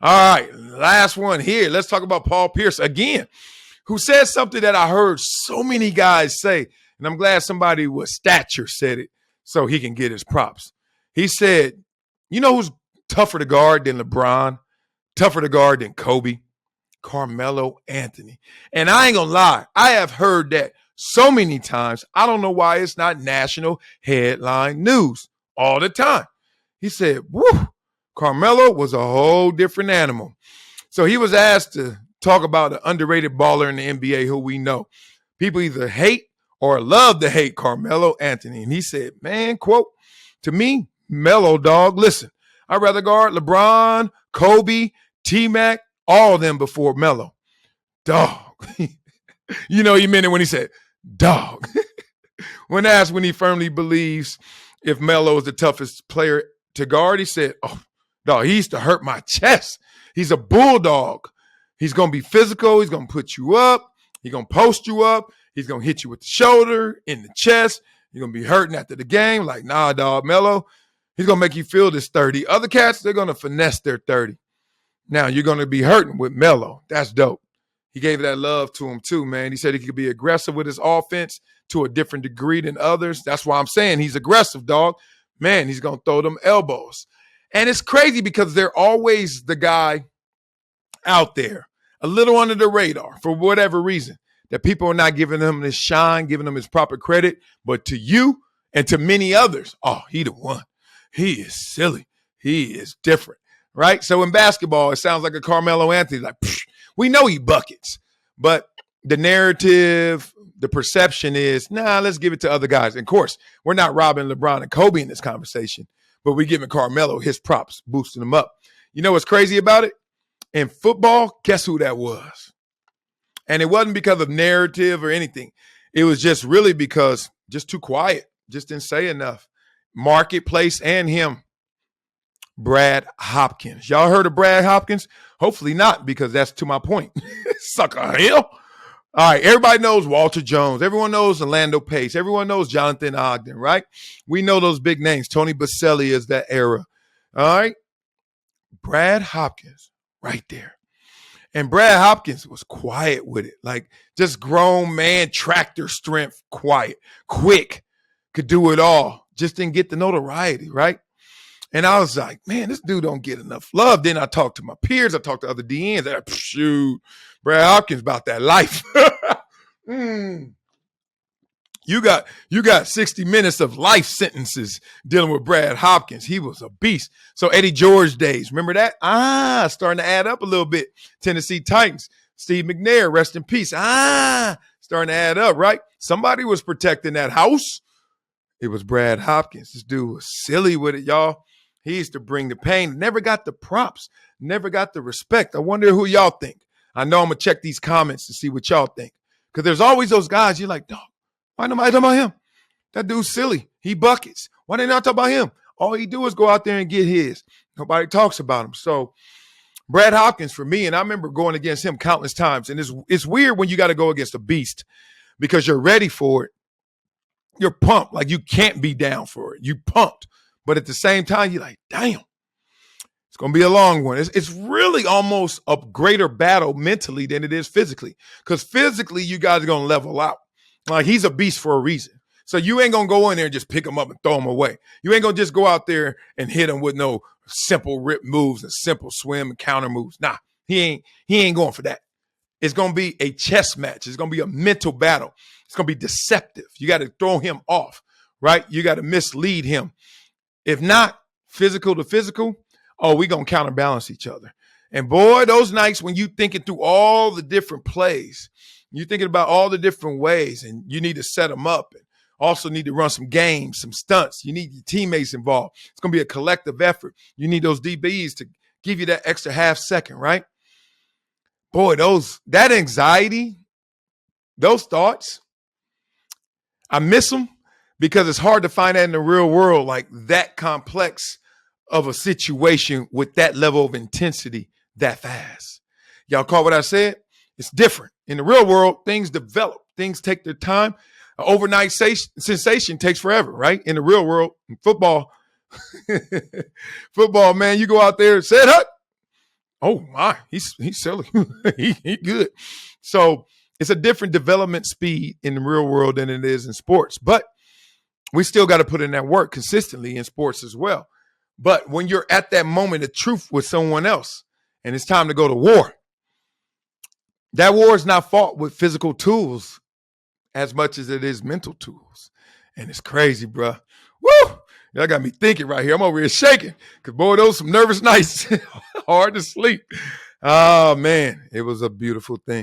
All right, last one here. Let's talk about Paul Pierce again, who said something that I heard so many guys say, and I'm glad somebody with stature said it so he can get his props. He said, you know who's tougher to guard than LeBron, tougher to guard than Kobe? Carmelo Anthony. And I ain't gonna lie, I have heard that so many times. I don't know why it's not national headline news all the time. He said, woo, Carmelo was a whole different animal. So he was asked to talk about an underrated baller in the NBA who we know. People either hate or love to hate Carmelo Anthony. And he said, man, quote, to me, Melo, dog, listen, I'd rather guard LeBron, Kobe, T-Mac, all of them before Melo. Dog. You know he meant it when he said, dog. When asked when he firmly believes if Melo is the toughest player to guard, he said, oh, dog, he used to hurt my chest. He's a bulldog. He's going to be physical. He's going to put you up. He's going to post you up. He's going to hit you with the shoulder, in the chest. You're going to be hurting after the game. Like, nah, dog, Melo, he's going to make you feel this 30. Other cats, they're going to finesse their 30. Now, you're going to be hurting with Melo. That's dope. He gave that love to him too, man. He said he could be aggressive with his offense to a different degree than others. That's why I'm saying he's aggressive, dog. Man, he's going to throw them elbows. And it's crazy because they're always the guy out there, a little under the radar for whatever reason, that people are not giving him his shine, giving him his proper credit. But to you and to many others, oh, he the one. He is silly. He is different, right? So in basketball, it sounds like a Carmelo Anthony, like, we know he buckets. But the narrative, the perception is, nah, let's give it to other guys. And of course, we're not robbing LeBron and Kobe in this conversation, but we're giving Carmelo his props, boosting him up. You know what's crazy about it? In football, guess who that was? And it wasn't because of narrative or anything. It was just really because just too quiet, just didn't say enough. Marketplace and him, Brad Hopkins. Y'all heard of Brad Hopkins? Hopefully not, because that's to my point. Sucker hell. All right, everybody knows Walter Jones. Everyone knows Orlando Pace. Everyone knows Jonathan Ogden, right? We know those big names. Tony Baselli is that era. All right? Brad Hopkins, right there. And Brad Hopkins was quiet with it. Like, just grown man, tractor strength, quiet, quick, could do it all. Just didn't get the notoriety, right? And I was like, man, this dude don't get enough love. Then I talked to my peers. I talked to other DNs. They're like, shoot, Brad Hopkins about that life. You got 60 minutes of life sentences dealing with Brad Hopkins. He was a beast. So Eddie George days, remember that? Starting to add up a little bit. Tennessee Titans, Steve McNair, rest in peace. Starting to add up, right? Somebody was protecting that house. It was Brad Hopkins. This dude was silly with it, y'all. He used to bring the pain. Never got the props. Never got the respect. I wonder who y'all think. I know I'm going to check these comments to see what y'all think. Because there's always those guys you're like, dog, why nobody talking about him? That dude's silly. He buckets. Why they not talk about him? All he do is go out there and get his. Nobody talks about him. So Brad Hopkins for me, and I remember going against him countless times. And it's weird when you got to go against a beast because you're ready for it. You're pumped. Like you can't be down for it. You pumped. But at the same time, you're like, damn, it's going to be a long one. It's really almost a greater battle mentally than it is physically. Because physically, you guys are going to level out. Like he's a beast for a reason. So you ain't going to go in there and just pick him up and throw him away. You ain't going to just go out there and hit him with no simple rip moves and simple swim and counter moves. Nah, he ain't going for that. It's going to be a chess match. It's going to be a mental battle. It's going to be deceptive. You got to throw him off, right? You got to mislead him. If not physical to physical, we going to counterbalance each other. And boy, those nights when you thinking through all the different plays, you're thinking about all the different ways, and you need to set them up and also need to run some games, some stunts. You need your teammates involved. It's going to be a collective effort. You need those DBs to give you that extra half second, right? Boy, that anxiety, those thoughts, I miss them because it's hard to find that in the real world, like that complex of a situation with that level of intensity that fast. Y'all caught what I said? It's different. In the real world, things develop. Things take their time. An overnight sensation takes forever, right? In the real world, in football, man, you go out there and say it, Oh my, he's silly. he good. So it's a different development speed in the real world than it is in sports. But we still got to put in that work consistently in sports as well. But when you're at that moment of truth with someone else and it's time to go to war, that war is not fought with physical tools as much as it is mental tools. And it's crazy, bro. Woo! Y'all got me thinking right here. I'm over here shaking because, boy, those some nervous nights. Hard to sleep. Oh, man, it was a beautiful thing.